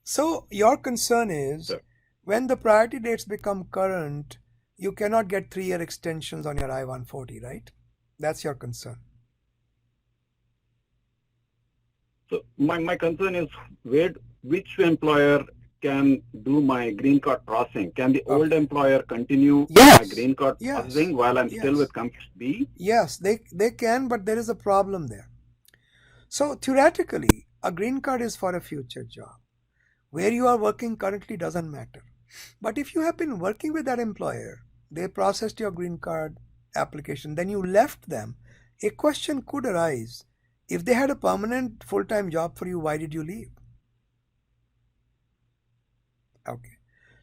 So your concern is, Sir. when the priority dates become current, you cannot get 3-year extensions on your I-140, right? That's your concern. So my concern is which employer can do my green card processing? Can the old employer continue my green card processing while I'm still with company B? Yes, they can, but there is a problem there. So theoretically, a green card is for a future job. Where you are working currently doesn't matter. But if you have been working with that employer, they processed your green card application, then you left them, a question could arise. If they had a permanent full-time job for you, why did you leave? Okay.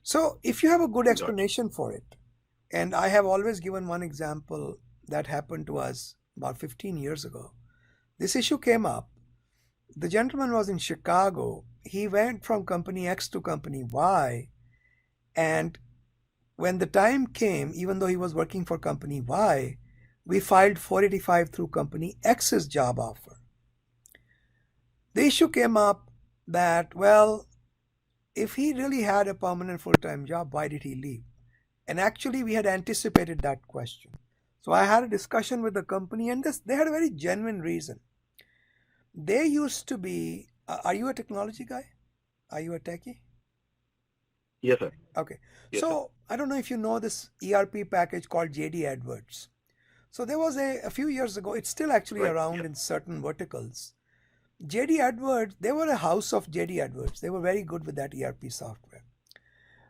So if you have a good explanation for it, and I have always given one example that happened to us about 15 years ago. This issue came up. The gentleman was in Chicago. He went from company X to company Y, and when the time came, even though he was working for company Y, we filed 485 through company X's job offer. The issue came up that, well, if he really had a permanent full-time job, why did he leave? And actually, we had anticipated that question. So I had a discussion with the company, and they had a very genuine reason. They used to be, are you a technology guy? Are you a techie? Yes, sir. Okay. Yes, so sir. I don't know if you know this ERP package called JD Edwards. So there was a few years ago, it's still actually around in certain verticals. JD Edwards, they were a house of JD Edwards. They were very good with that ERP software.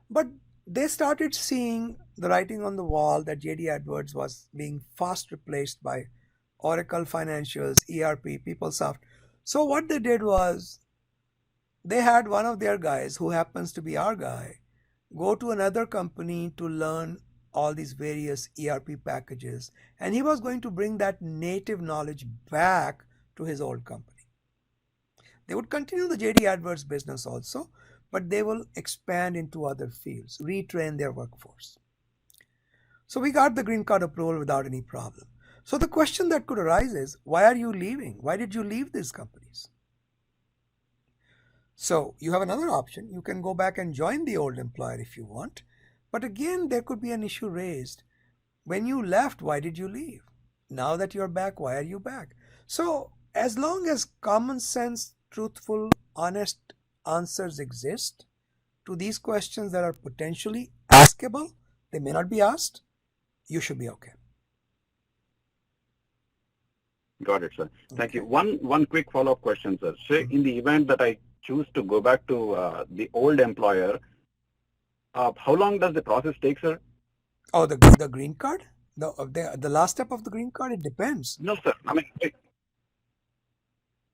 But they started seeing the writing on the wall that JD Edwards was being fast replaced by Oracle Financials, ERP, PeopleSoft. So what they did was, they had one of their guys, who happens to be our guy, go to another company to learn all these various ERP packages. And he was going to bring that native knowledge back to his old company. They would continue the JD Edwards business also, but they will expand into other fields, retrain their workforce. So we got the green card approval without any problem. So the question that could arise is, why are you leaving? Why did you leave these companies? So you have another option. You can go back and join the old employer if you want. But again, there could be an issue raised. When you left, why did you leave? Now that you're back, why are you back? So as long as common sense, truthful, honest answers exist to these questions that are potentially askable, they may not be asked, you should be okay. Got it, sir. Thank you. One quick follow-up question, sir. So in the event that I choose to go back to the old employer, how long does the process take, sir? Oh, the green card? The last step of the green card, it depends. No, sir. I mean,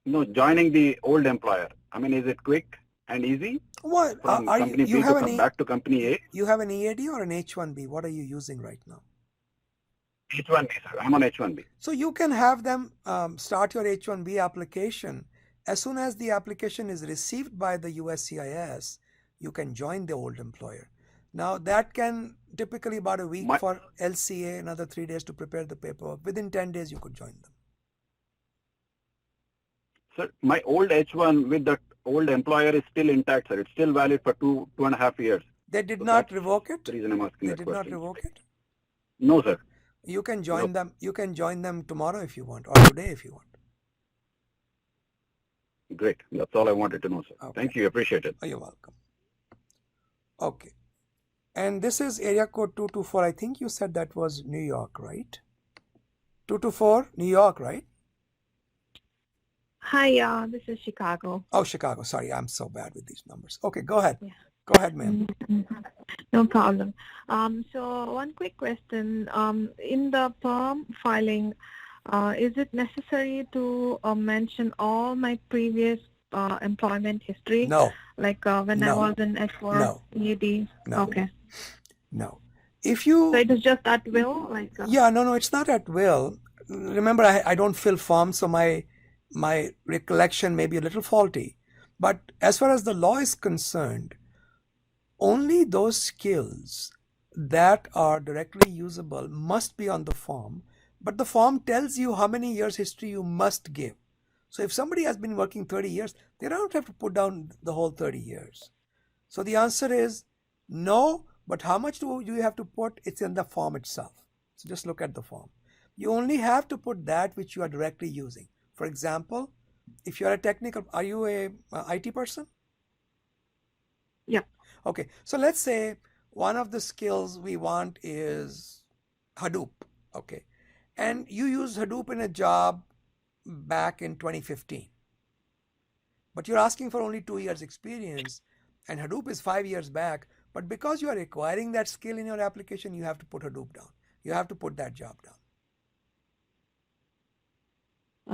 no, joining the old employer. I mean, is it quick and easy? What? From company B to come back to company A? You have an EAD or an H-1B? What are you using right now? H-1B, sir. I'm on H-1B. So you can have them start your H-1B application. As soon as the application is received by the USCIS, you can join the old employer. Now that can typically about a week for LCA, another 3 days to prepare the paperwork. Within 10 days, you could join them. Sir, my old H-1 with the old employer is still intact, sir. It's still valid for 2.5 years. They did not revoke it? The reason I'm asking They that did question. not revoke it? No, sir. You can join them. You can join them tomorrow if you want, or today if you want. Great. That's all I wanted to know, sir. Okay. Thank you. Appreciate it. Oh, you're welcome. Okay. And this is area code 224. I think you said that was New York, right? 224, New York, right? Hi, this is Chicago. Oh, Chicago. Sorry, I'm so bad with these numbers. Okay, go ahead. Yeah. Go ahead, ma'am. No problem. So one quick question. In the perm filing, is it necessary to mention all my previous employment history? No. Like when I was in H4 EAD? No. Okay. No. If you... So it is just at will? Like Yeah, no, it's not at will. Remember, I don't fill forms, so my recollection may be a little faulty. But as far as the law is concerned, only those skills that are directly usable must be on the form, but the form tells you how many years history you must give. So if somebody has been working 30 years, they don't have to put down the whole 30 years. So the answer is no, but how much do you have to put? It's in the form itself. So just look at the form. You only have to put that which you are directly using. For example, if you are a technical, are you a IT person? Yeah. Okay, so let's say one of the skills we want is Hadoop, okay? And you use Hadoop in a job back in 2015. But you're asking for only 2 years experience, and Hadoop is 5 years back. But because you are requiring that skill in your application, you have to put Hadoop down. You have to put that job down.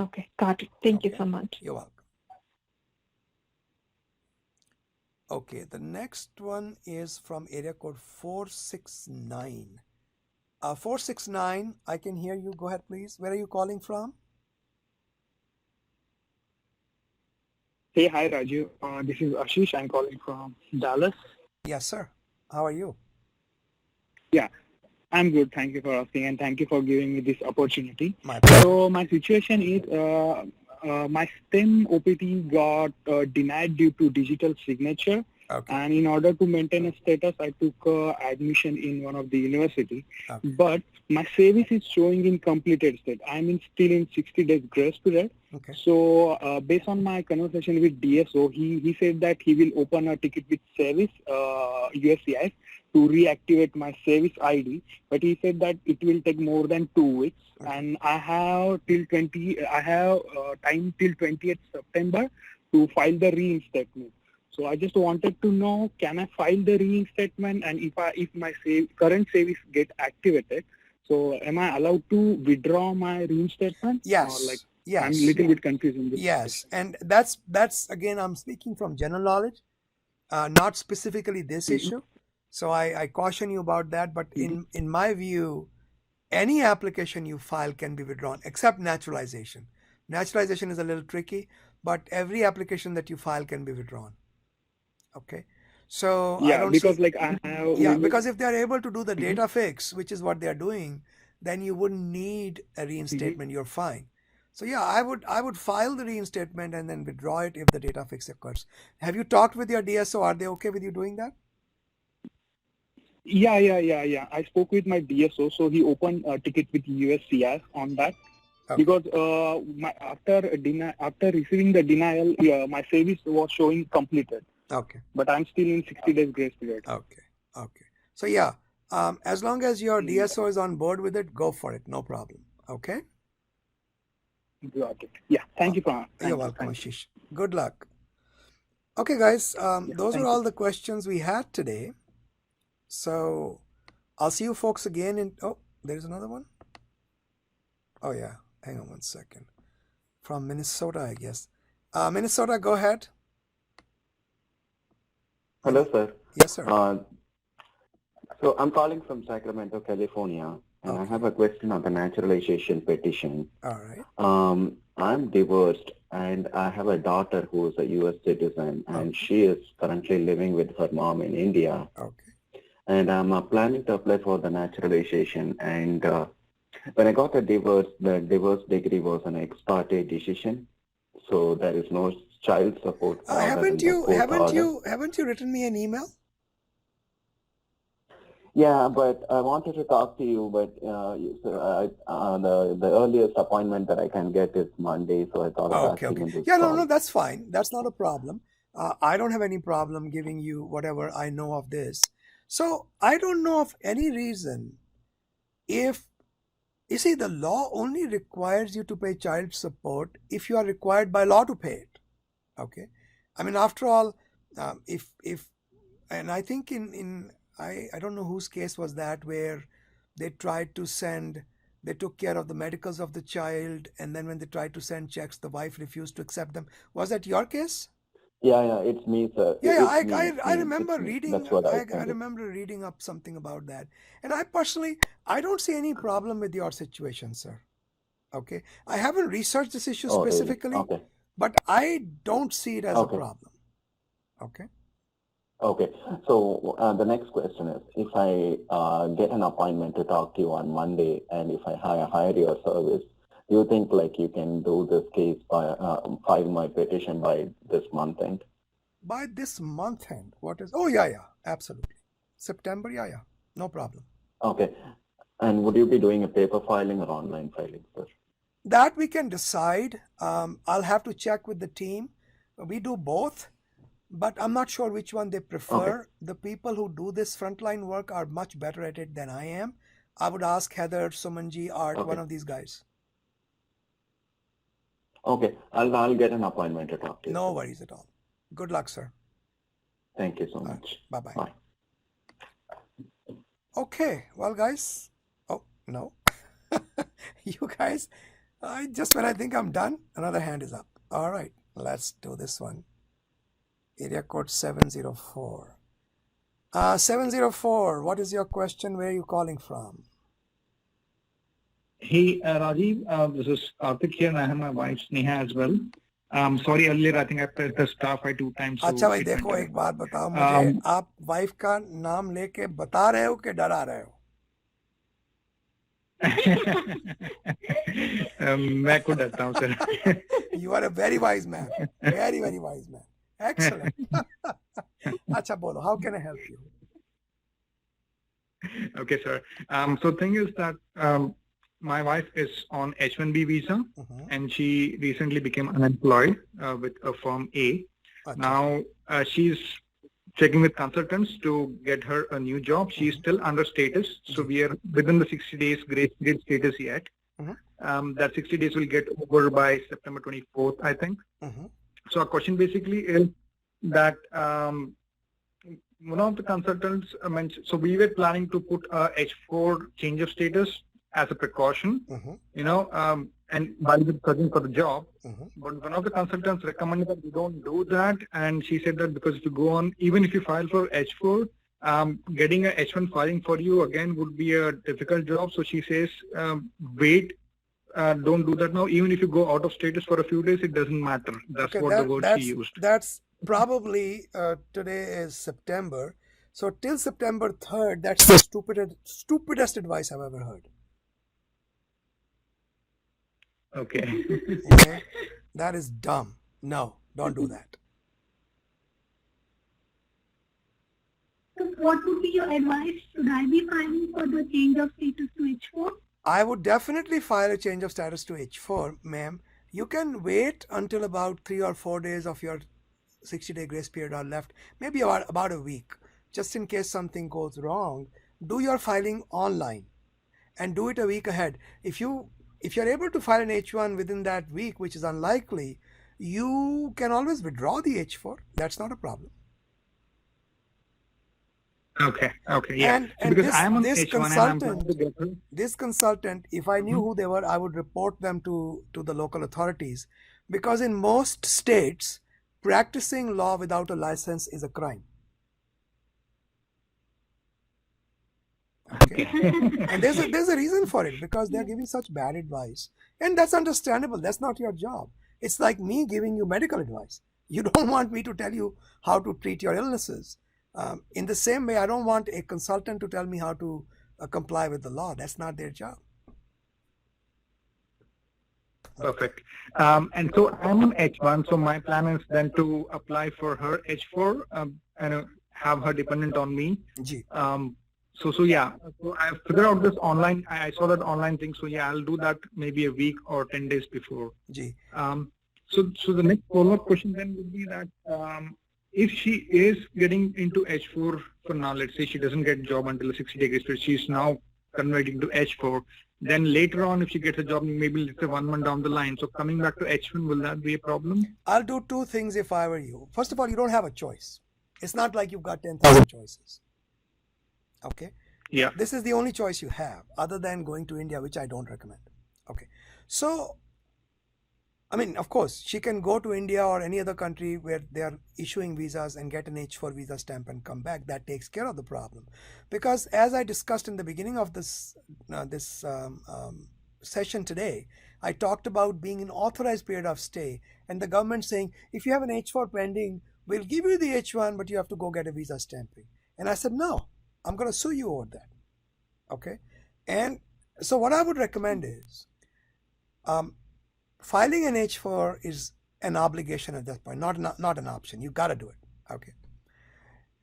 Okay, got it. Thank you so much. You're welcome. Okay, the next one is from area code 469. 469, I can hear you. Go ahead, please. Where are you calling from? Hey, hi, Rajiv. This is Ashish. I'm calling from Dallas. Yes, sir. How are you? Yeah, I'm good. Thank you for asking, and thank you for giving me this opportunity. My pleasure. So my situation is my STEM OPT got denied due to digital signature. Okay. And in order to maintain a status, I took admission in one of the university. Okay. But my service is showing in completed state. Still in 60 days grace period. Okay. So based on my conversation with DSO, he said that he will open a ticket with service USCIS to reactivate my service ID. But he said that it will take more than 2 weeks, and I have time till 20th September to file the reinstatement. So I just wanted to know, can I file the reinstatement, and if my current service get activated, so am I allowed to withdraw my reinstatement? Yes. Or yes. I'm a little bit confused in this. Yes, and that's again, I'm speaking from general knowledge, not specifically this issue. So I caution you about that. But in my view, any application you file can be withdrawn except naturalization. Naturalization is a little tricky, but every application that you file can be withdrawn. Okay, so Yeah, I don't because see, I have. yeah, because if they are able to do the data fix, which is what they are doing, then you wouldn't need a reinstatement. You're fine. So yeah, I would file the reinstatement and then withdraw it if the data fix occurs. Have you talked with your DSO? Are they okay with you doing that? Yeah. I spoke with my DSO, so he opened a ticket with USCIS on that. Okay. Because after receiving the denial, my service was showing completed. Okay. But I'm still in 60 days grace period. Okay. So yeah, as long as your DSO is on board with it, go for it. No problem. Okay. Got it. Yeah. Thank you, Pranav. You're welcome, Ashish. Good luck. Okay, guys. Those are all the questions we had today. So I'll see you folks again in. Oh, there's another one. Oh yeah. Hang on 1 second. From Minnesota, I guess. Minnesota, go ahead. Hello, sir. Yes, sir. So I'm calling from Sacramento, California, and I have a question on the naturalization petition. All right. I'm divorced, and I have a daughter who is a U.S. citizen, and she is currently living with her mom in India. Okay. And I'm planning to apply for the naturalization. And when I got the divorce decree was an ex parte decision, so there is no child support. Haven't you written me an email? Yeah, but I wanted to talk to you, but the earliest appointment that I can get is Monday, so I thought of asking in this Yeah, call. no, that's fine. That's not a problem. I don't have any problem giving you whatever I know of this. So I don't know of any reason if, you see, the law only requires you to pay child support if you are required by law to pay it. Okay. I mean, after all, and I think I don't know whose case was that, where they took care of the medicals of the child, and then when they tried to send checks, the wife refused to accept them. Was that your case? Yeah, it's me, sir. Yeah, I remember reading. That's what I remember reading up something about that, and I don't see any problem with your situation, sir. Okay, I haven't researched this issue specifically, really? Okay. but I don't see it as a problem. Okay. Okay. So the next question is, if I get an appointment to talk to you on Monday, and if I hire your service, do you think like you can do this case by file my petition by this month end? By this month end, what is? Oh yeah, absolutely. September, yeah, no problem. Okay. And would you be doing a paper filing or online filing, sir? That we can decide. I'll have to check with the team. We do both, but I'm not sure which one they prefer. Okay. The people who do this frontline work are much better at it than I am. I would ask Heather, Sumanji, Art, Okay. one of these guys. Okay. I'll get an appointment to talk to you. No worries at all. Good luck, sir. Thank you so much. Bye-bye. Bye. Okay, well, guys. Oh, no. You guys, just when I think I'm done, another hand is up. All right, let's do this one. Area code 704. 704, what is your question? Where are you calling from? Hey, Rajiv, this is Karthik here, and I have my wife Sneha as well. Sorry, earlier I think I pressed the star by 2 times. अच्छा भाई देखो एक बात बताओ मुझे, आप wife का नाम लेके बता रहे हो कि डरा रहे हो? मैं खुद डरता हूँ sir. You are a very wise man. Very, very wise man. Excellent. अच्छा बोलो, how can I help you? Okay, sir. So thing is that my wife is on H-1B visa, and she recently became unemployed with a firm A. Achha. Now she's checking with consultants to get her a new job. She's still under status, so we are within the 60 days grace period status yet. That 60 days will get over by September 24th, I think. So our question basically is that one of the consultants mentioned, so we were planning to put a H4 change of status as a precaution, and while we're searching for the job. But one of the consultants recommended that we don't do that, and she said that because if you go on, even if you file for H4, getting a H1 filing for you again would be a difficult job. So she says, wait, don't do that now. Even if you go out of status for a few days, it doesn't matter. That's what the word she used. That's probably, today is September. So till September 3rd, that's the stupidest advice I've ever heard. Okay. Okay? That is dumb. No, don't do that. So what would be your advice? Should I be filing for the change of status to H4? I would definitely file a change of status to H4, ma'am. You can wait until about 3 or 4 days of your 60-day grace period are left, maybe about a week. Just in case something goes wrong, do your filing online and do it a week ahead. If you're able to file an H1 within that week, which is unlikely, you can always withdraw the H4. That's not a problem. Okay, yeah. And because I'm on this H1 and I'm trying to get her. This consultant, if I knew who they were, I would report them to the local authorities, because in most states, practicing law without a license is a crime. Okay. And there's a reason for it, because they're giving such bad advice, and that's understandable. That's not your job. It's like me giving you medical advice. You don't want me to tell you how to treat your illnesses. In the same way, I don't want a consultant to tell me how to comply with the law. That's not their job. Perfect. And so I'm on H1, so my plan is then to apply for her H4 and have her dependent on me. So yeah, so I figured out this online. I saw that online thing. So yeah, I'll do that maybe a week or 10 days before. So the next follow-up question then would be that if she is getting into H4 for now, let's say she doesn't get a job until a 60-day grace period, she's now converting to H4. Then later on, if she gets a job, maybe let's say 1 month down the line, so coming back to H1, will that be a problem? I'll do 2 things if I were you. First of all, you don't have a choice. It's not like you've got 10,000 choices. Okay? Yeah. This is the only choice you have, other than going to India, which I don't recommend. Okay. So, I mean, of course, she can go to India or any other country where they are issuing visas and get an H4 visa stamp and come back. That takes care of the problem. Because as I discussed in the beginning of this session today, I talked about being in authorized period of stay and the government saying, if you have an H4 pending, we'll give you the H1, but you have to go get a visa stamping. And I said, no, I'm going to sue you over that. Okay. And so what I would recommend is filing an H4 is an obligation at that point, not an option. You got to do it. Okay.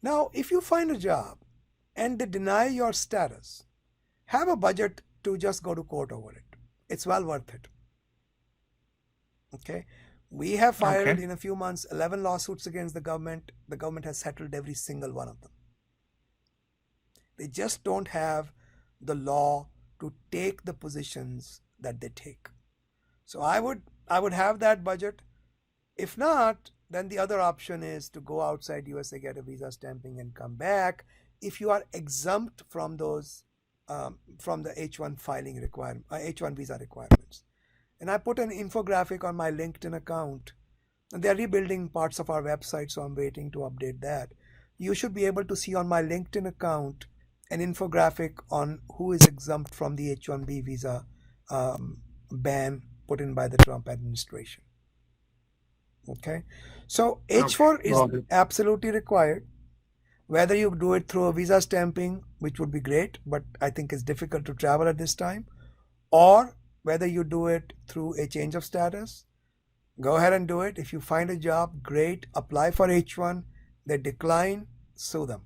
Now, if you find a job and they deny your status, have a budget to just go to court over it. It's well worth it. Okay. We have filed in a few months 11 lawsuits against the government. The government has settled every single one of them. They just don't have the law to take the positions that they take. So I would have that budget. If not, then the other option is to go outside USA, get a visa stamping, and come back if you are exempt from those from the H1 filing requirement, H1 visa requirements. And I put an infographic on my LinkedIn account. And they are rebuilding parts of our website, so I'm waiting to update that. You should be able to see on my LinkedIn account an infographic on who is exempt from the H1B visa ban put in by the Trump administration. Okay, so H4 is absolutely required. Whether you do it through a visa stamping, which would be great, but I think it's difficult to travel at this time, or whether you do it through a change of status, go ahead and do it. If you find a job, great, apply for H1. They decline, sue them.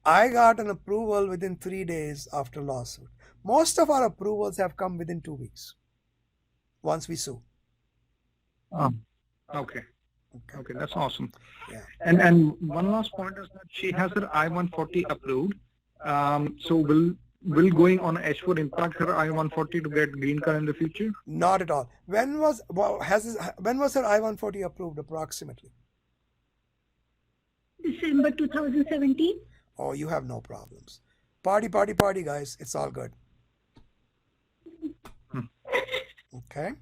I got an approval within 3 days after lawsuit. Most of our approvals have come within 2 weeks once we sue. Okay, that's awesome. Yeah. And one last point is that she has her I-140 approved. So will going on H4 impact her I-140 to get green card in the future? Not at all. When was her I-140 approved approximately? December 2017. Oh, you have no problems. Party, guys. It's all good. Okay.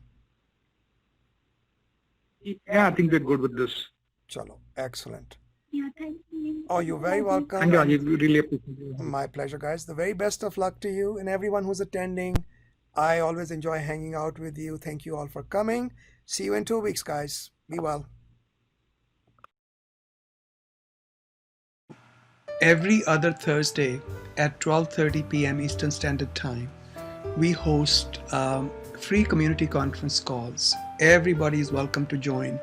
Yeah, I think we're good with this. Chalo. Excellent. Yeah, thank you. Oh, you're very welcome. Thank you, Rajiv. We really appreciate it. My pleasure, guys. The very best of luck to you and everyone who's attending. I always enjoy hanging out with you. Thank you all for coming. See you in 2 weeks, guys. Be well. Every other Thursday at 12:30 p.m. Eastern Standard Time, we host free community conference calls. Everybody is welcome to join.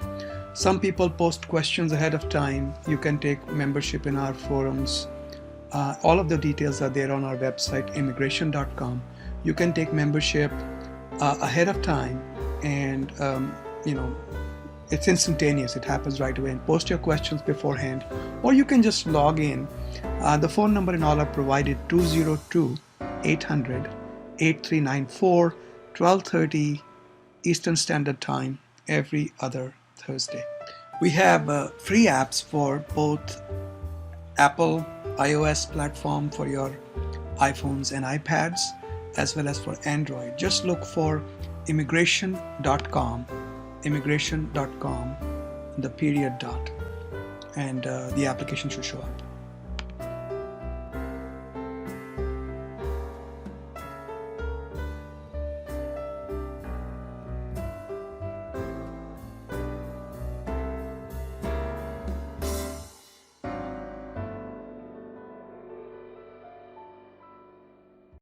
Some people post questions ahead of time. You can take membership in our forums. All of the details are there on our website, immigration.com. You can take membership ahead of time, and it's instantaneous. It happens right away. And post your questions beforehand, or you can just log in. The phone number and all are provided: 202-800-8394, 12:30 Eastern Standard Time, every other Thursday. We have free apps for both Apple iOS platform for your iPhones and iPads, as well as for Android. Just look for immigration.com, the period dot, and the application should show up.